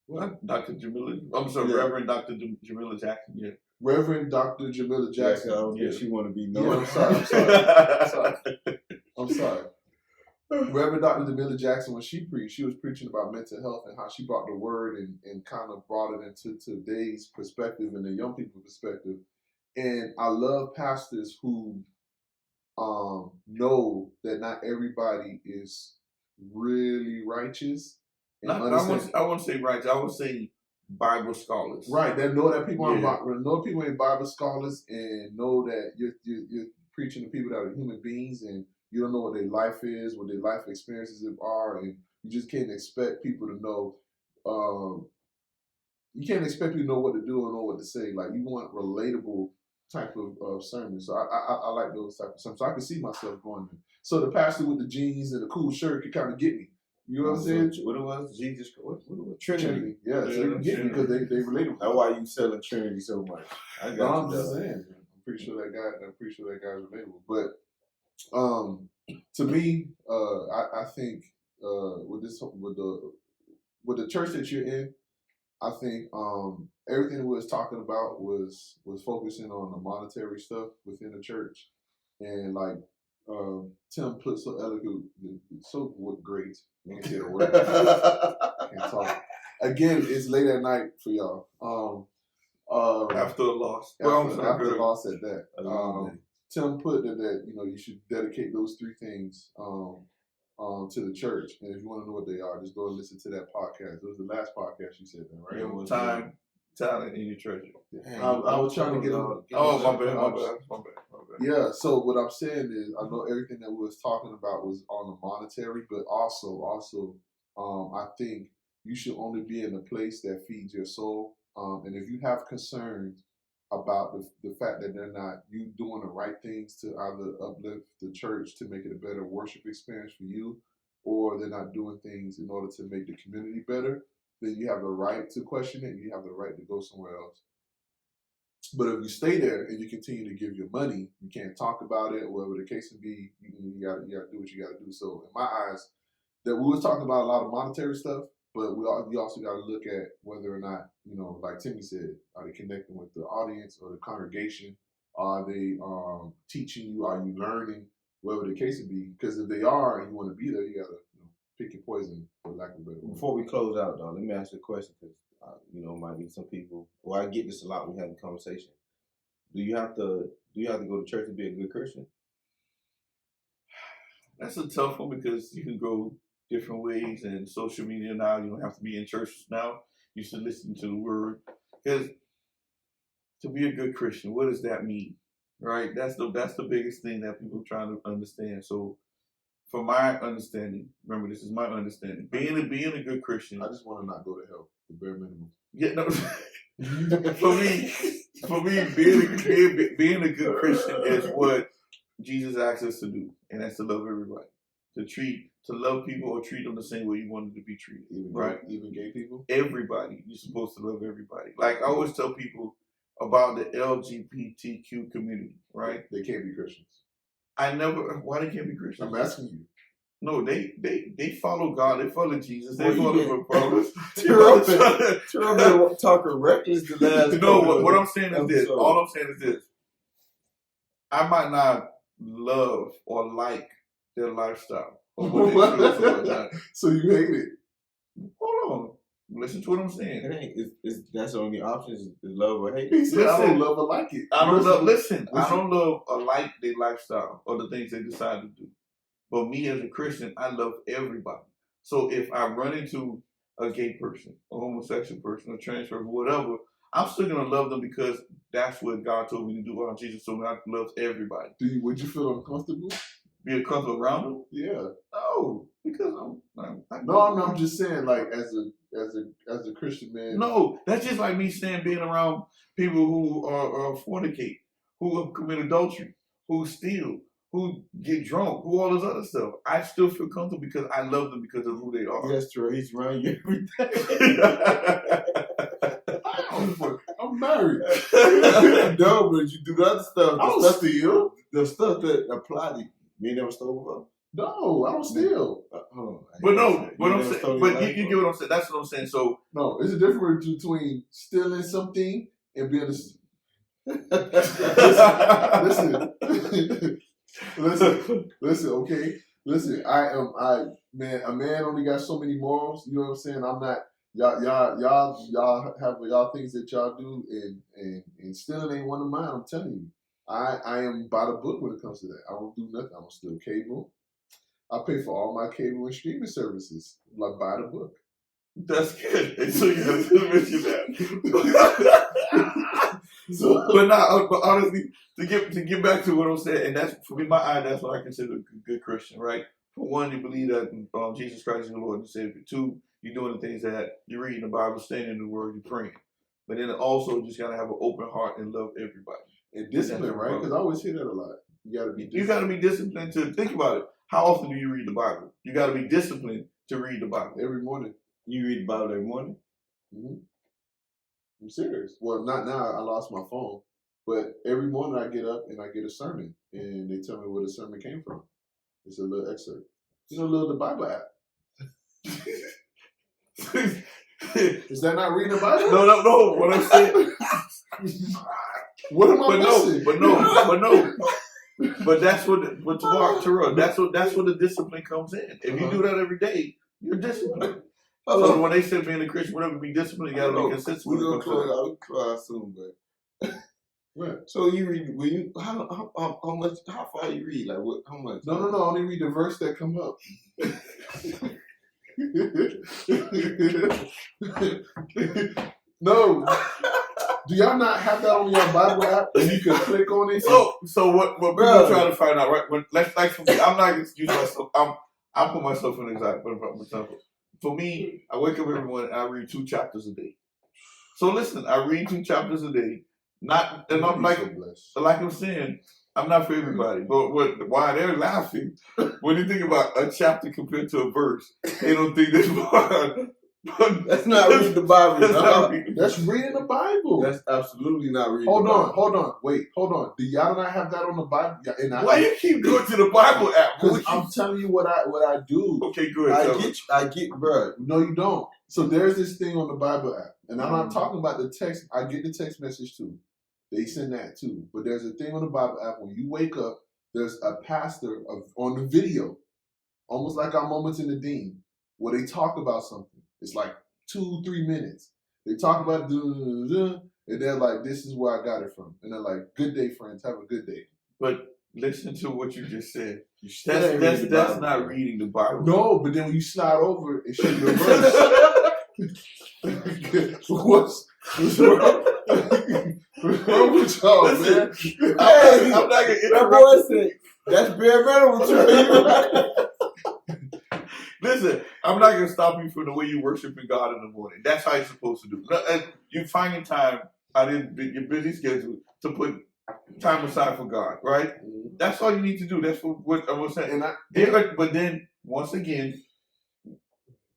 What? Dr. Jamila, I'm sorry, Yeah. Reverend Dr. Jamila Jackson, yeah. Reverend Dr. Jamila Jackson. Yeah, she want to be Yeah, known. I'm sorry. I'm sorry. Reverend Dr. Jamila Jackson, when she preached, she was preaching about mental health and how she brought the word and kind of brought it into today's perspective and the young people's perspective. And I love pastors who know that not everybody is really righteous. And I won't say righteous. I would say Bible scholars. Right, that know that people Yeah. know people ain't Bible scholars and know that you're preaching to people that are human beings and you don't know what their life is, what their life experiences are, and you just can't expect people to know. You can't expect people to know what to do or know what to say. Like you want relatable type of sermons. So I like those type of sermons. So I can see myself going there. So the pastor with the jeans and the cool shirt could kind of get me. You know what I'm saying? What it was? Jesus. What it was? Trinity. Yeah, so you can get me because they relatable. That's why you selling Trinity so much. I got I'm just saying. I'm pretty sure that guy's relatable. But to me, I think with the church that you're in, I think everything we was talking about was focusing on the monetary stuff within the church, and like Tim put so elegant, so great. I can't say a word. Can't talk. Again, it's late at night for y'all. After a loss. After a loss at that. Tim put that you should dedicate those three things to the church, and if you want to know what they are, just go and listen to that podcast. It was the last podcast you said that, right? It was time, talent, and your treasure. I was trying to get them. My bad. Yeah. So what I'm saying is, I know everything that we was talking about was on the monetary, but also, I think you should only be in a place that feeds your soul. And if you have concerns about the fact that they're not you doing the right things to either uplift the church to make it a better worship experience for you, or they're not doing things in order to make the community better, then you have the right to question it and you have the right to go somewhere else. But if you stay there and you continue to give your money, you can't talk about it, whatever the case may be, you gotta do what you gotta do. So in my eyes, that we was talking about a lot of monetary stuff, but you also got to look at whether or not, like Timmy said, are they connecting with the audience or the congregation? Are they teaching you? Are you learning? Whatever the case may be. Because if they are and you want to be there, you got to pick your poison, for lack of a better word. Before we close out, though, let me ask you a question because, might be some people, well, I get this a lot when we have a conversation. Do you have to go to church to be a good Christian? That's a tough one because you can go different ways, and social media now, you don't have to be in church now. You should listen to the word. Because to be a good Christian, what does that mean? Right? That's the biggest thing that people are trying to understand. So from my understanding, remember this is my understanding, being a good Christian. I just want to not go to hell, the bare minimum. Yeah, no. for me, being a good Christian is what Jesus asks us to do, and that's to love everybody. To love people or treat them the same way you wanted to be treated. Even gay people? Everybody. You're supposed to love everybody. Like I always tell people about the LGBTQ community, right? They can't be Christians. Why they can't be Christians? I'm asking you. No, they follow God. They follow Jesus. They follow the promise. Terrell talking reckless the last. No, what I'm saying is this. All I'm saying is this. I might not love or like their lifestyle. Or what they do, so you hate it? Hold on. Listen to what I'm saying. It ain't. That's the only option is love or hate. He said, I don't love or like it. I don't love or like their lifestyle or the things they decide to do. But me as a Christian, I love everybody. So if I run into a gay person, a homosexual person, a trans person, whatever, I'm still gonna love them because that's what God told me to do. Jesus told me I love everybody. Would you feel uncomfortable? Be uncomfortable around them? Yeah. No, because I'm just saying, like as a Christian man. No, that's just like me saying being around people who are fornicate, who commit adultery, who steal, who get drunk, who all this other stuff. I still feel comfortable because I love them because of who they are. Yes, true. He's around you every day. I'm married. No, but you do the other stuff. I don't steal. The stuff that apply to you. You ain't never stole before? No, I don't steal. Hold on. But no, You I'm never saying, stole but your life you get what I'm saying. That's what I'm saying. So No, there's a difference between stealing something and being a. Listen, okay? Listen, a man only got so many morals, you know what I'm saying? I'm not, y'all have y'all things that y'all do, and stealing ain't one of mine, I'm telling you. I am by the book when it comes to that. I don't do nothing. I don't steal cable. I pay for all my cable and streaming services, like by the book. that's good. And so you have to mention that. But honestly, to get back to what I'm saying, and that's for me, that's what I consider a good Christian, right? For one, you believe that Jesus Christ is the Lord and Savior. Two, you're doing the things that you're reading the Bible, staying in the Word, you're praying. But then also, just gotta have an open heart and love everybody. And discipline, right? Because I always hear that a lot. You gotta be disciplined to think about it. How often do you read the Bible? You gotta be disciplined to read the Bible. Every morning. You read the Bible every morning? Mm-hmm. I'm serious. Well, not now. I lost my phone. But every morning I get up and I get a sermon. And they tell me where the sermon came from. It's a little excerpt. You know, the Bible app. Is that not reading the Bible? No. What I'm saying. What am I missing? But no. But that's what Terrell, that's what the discipline comes in. If you do that every day, you're disciplined. So when they say being a Christian, whatever, be disciplined, you gotta be consistent. We're gonna close soon, but what? So you read? How much? How far you read? Like what? How much? No. I only read the verse that come up. No. Do y'all not have that on your Bible app and you can click on it? So what people trying to find out, right? Like for me, I'm not gonna excuse myself. I'll put myself in an example. For me, I wake up every morning and I read 2 chapters a day. So listen, I read 2 chapters a day. I'm saying, I'm not for everybody. But why they're laughing, when you think about a chapter compared to a verse, they don't think that's hard. That's not reading the Bible. That's reading the Bible. That's absolutely not reading the Bible. Hold on. Do y'all not have that on the Bible? Why you keep going to the Bible app? Because I'm telling you what I do. Okay, good. I get, bro. No, you don't. So there's this thing on the Bible app. And I'm not talking about the text. I get the text message too. They send that too. But there's a thing on the Bible app when you wake up, there's a pastor on the video, almost like our Moments in the Dean, where they talk about something. It's like 2-3 minutes. They talk about and they're like, this is where I got it from. And they're like, good day, friends. Have a good day. But listen to what you just said. That's not reading the Bible. No, but then when you slide over, it shows you the verse. What's wrong? What's wrong with y'all, man? I'm not going to interrupt. That's bare minimum to me. Listen, I'm not going to stop you from the way you worshiping God in the morning. That's how you're supposed to do it. You're finding time out in your busy schedule to put time aside for God, right? Mm-hmm. That's all you need to do. That's what I was saying. But then, once again,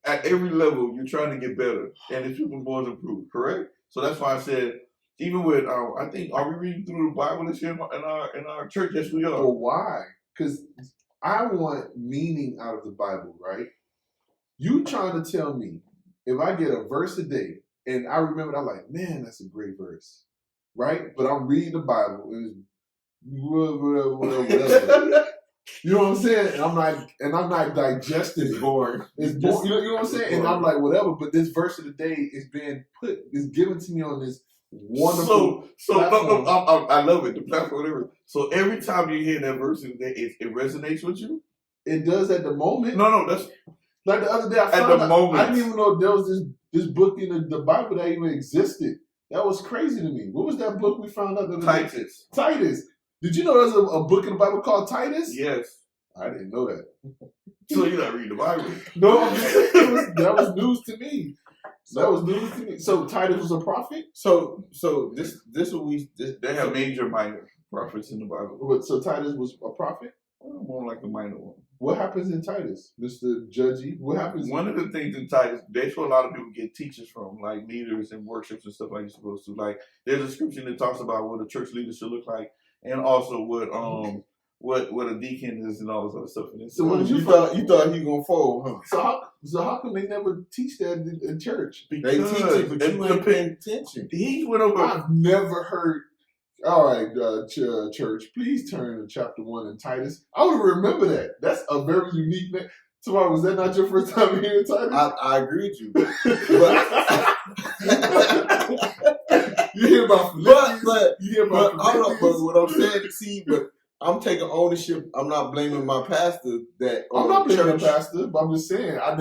at every level, you're trying to get better. And it's people born to improve, correct? So that's why I said, even with, I think, are we reading through the Bible this year in our church? Yes, we are. Well, why? Because I want meaning out of the Bible, right? You trying to tell me if I get a verse a day and I remember, I'm like, man, that's a great verse, right? But I'm reading the Bible and whatever. You know what I'm saying? And I'm not digesting it. Boring. It's boring. You know what I'm saying? And I'm like, whatever. But this verse of the day is given to me on this wonderful platform. I love it. The platform, whatever. So every time you hear that verse of the day, it resonates with you. It does at the moment. No, that's like the other day. I didn't even know there was this book in the Bible that even existed. That was crazy to me. What was that book we found out? Titus. Did you know there's a book in the Bible called Titus? Yes. I didn't know that. So you're not reading the Bible? No, I'm just saying that was news to me. That was news to me. So Titus was a prophet? So this what we they have major minor. prophets in the Bible. But so Titus was a prophet? More like a minor one. What happens in Titus, Mr. Judgy? What happens? One of the things in Titus, that's where a lot of people get teachers from, like leaders and worships and stuff like you're supposed to. Like, there's a scripture that talks about what a church leader should look like, and also what a deacon is and all this other stuff. And So what did You thought he gonna fold, huh? So how come they never teach that in church? They teach it, but you ain't paying attention. He went over. I've never heard. All right, church, please turn to chapter 1 in Titus. I would remember that. That's a very unique name. Tomorrow, was that not your first time hearing Titus? I agree with you. But you hear about Philippians, you hear about Philippians. what I'm saying, see, but I'm taking ownership. I'm not blaming my pastor. I'm not blaming the pastor, but I'm just saying I've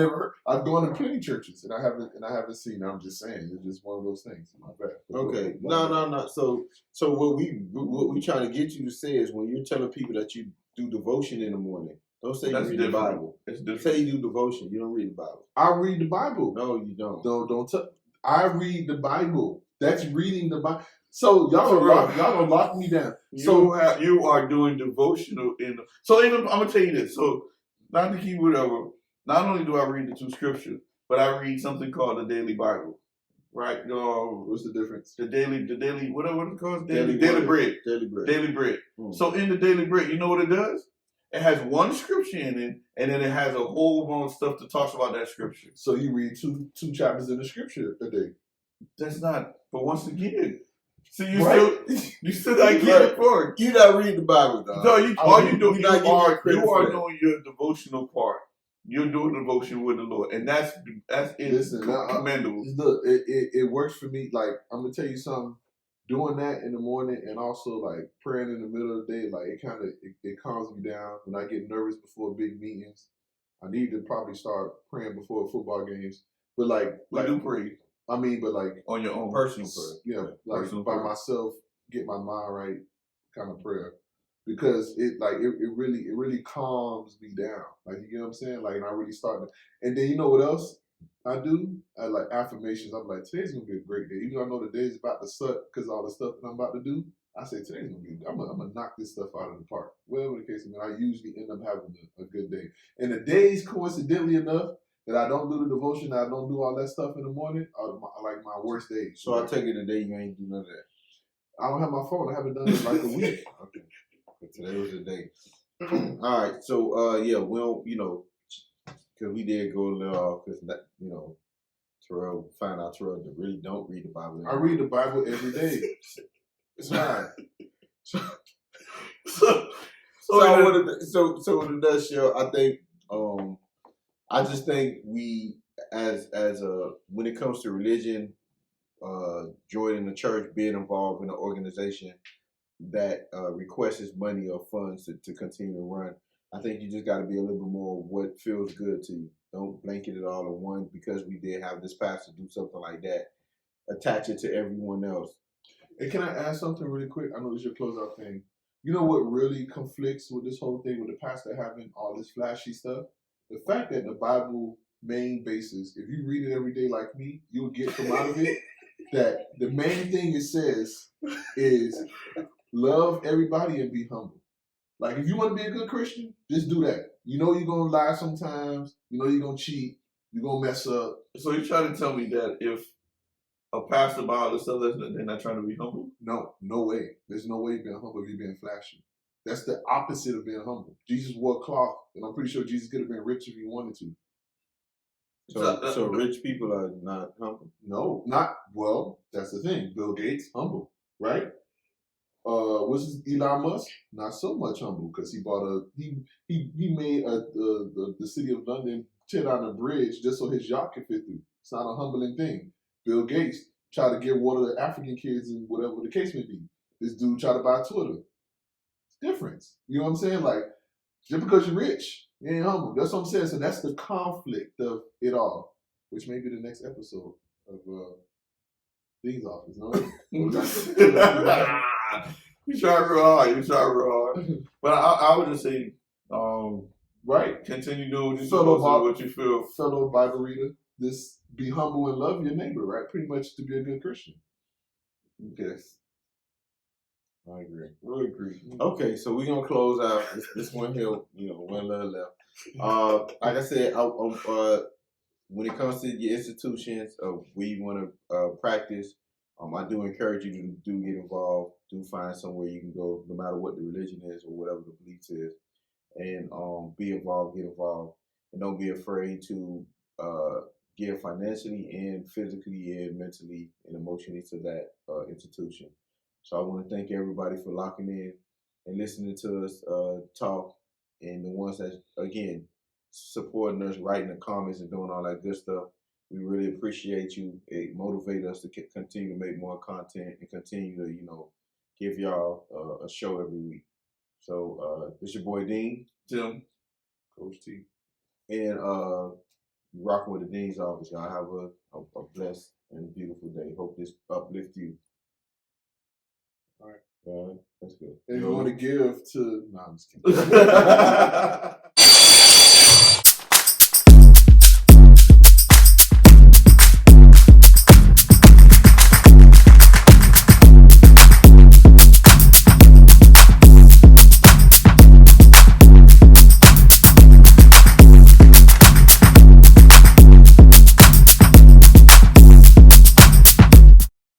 gone to plenty churches and I haven't seen. I'm just saying it's just one of those things. My bad. Okay, no. So what we trying to get you to say is when you're telling people that you do devotion in the morning, don't say you read the Bible. It's different. Say you do devotion. You don't read the Bible. I read the Bible. No, you don't. I read the Bible. That's reading the Bible. So y'all gonna lock me down. So You are doing devotional so even I'm gonna tell you this. So not to keep whatever. Not only do I read the 2 scriptures, but I read something called the Daily Bible. Right? What's the difference? The daily what it called? Daily bread. Daily bread. So in the daily bread, you know what it does? It has one scripture in it, and then it has a whole bunch of stuff that talks about that scripture. So you read two chapters in the scripture a day. That's not. But once again, see, you still not getting Right. it for it. You not reading the Bible, dog. No, you are doing credit your devotional part. You're doing devotion with the Lord, and that's commendable. Look, it works for me. Like, I'm gonna tell you something. Doing that in the morning and also like praying in the middle of the day, like it calms me down when I get nervous before big meetings. I need to probably start praying before football games. But We do pray. I mean, but like On your own personal prayer. yeah, like Personal by prayer. myself, get my mind right kind of prayer. Because it really calms me down. Like, you know what I'm saying? Like, and I really start to, and then you know what else I do? I like affirmations. I'm like, today's gonna be a great day. Even though I know the day's about to suck because of all the stuff that I'm about to do, I say today's gonna be. I'm gonna knock this stuff out of the park. Whatever the case is, I usually end up having a good day. And the days, coincidentally enough, that I don't do the devotion, I don't do all that stuff in the morning, are like my worst days. So I take it today you ain't do none of that. I don't have my phone. I haven't done it in like a week. Okay. But today was the day. All right. So yeah, well, because we did go a little off because Terrell found out Terrell really don't read the Bible. I read the Bible every day. It's fine. So in a nutshell, I think I just think we as when it comes to religion, joining the church, being involved in an organization that requests money or funds to continue to run, I think you just got to be a little bit more what feels good to you. Don't blanket it all in one because we did have this pastor do something like that. Attach it to everyone else. And can I add something really quick? I know this is your closeout thing. You know what really conflicts with this whole thing with the pastor having all this flashy stuff? The fact that the Bible main basis, if you read it every day like me, you'll get from out of it that the main thing it says is love everybody and be humble. Like, if you want to be a good Christian, just do that. You know you're going to lie sometimes. You know you're going to cheat. You're going to mess up. So you're trying to tell me that if a pastor by all this stuff, they're not trying to be humble? No way. There's no way you're being humble if you're being flashy. That's the opposite of being humble. Jesus wore cloth, and I'm pretty sure Jesus could have been rich if he wanted to. So rich people are not humble? No, well, that's the thing. Bill Gates, humble, right? What's his Elon Musk? Not so much humble because he bought he made the city of London tear down a bridge just so his yacht could fit through. It's not a humbling thing. Bill Gates tried to give water to African kids and whatever the case may be. This dude tried to buy Twitter. It's difference. You know what I'm saying? Like, just because you're rich, you ain't humble. That's what I'm saying. So that's the conflict of it all, which may be the next episode of D3AN'S Office. No? You try real hard. But I would just say, right? Continue doing what you're supposed to do, what you feel. Fellow Bible reader, this be humble and love your neighbor, right? Pretty much to be a good Christian. Yes. I agree. We agree. Okay, so we're gonna close out this one here. One little left. Like I said, when it comes to your institutions where you want to practice, I do encourage you to do get involved. Do find somewhere you can go, no matter what the religion is or whatever the belief is, and be involved, get involved, and don't be afraid to give financially and physically and mentally and emotionally to that institution. So I want to thank everybody for locking in and listening to us talk, and the ones that again supporting us, writing the comments and doing all that good stuff. We really appreciate you. It motivates us to continue to make more content and continue to give y'all a show every week. So this your boy Dean, Tim. Coach T. and rocking with the Dean's Office. Y'all have a blessed and beautiful day. Hope this uplift you. All right. That's good. And you want to give to... No, I'm just kidding.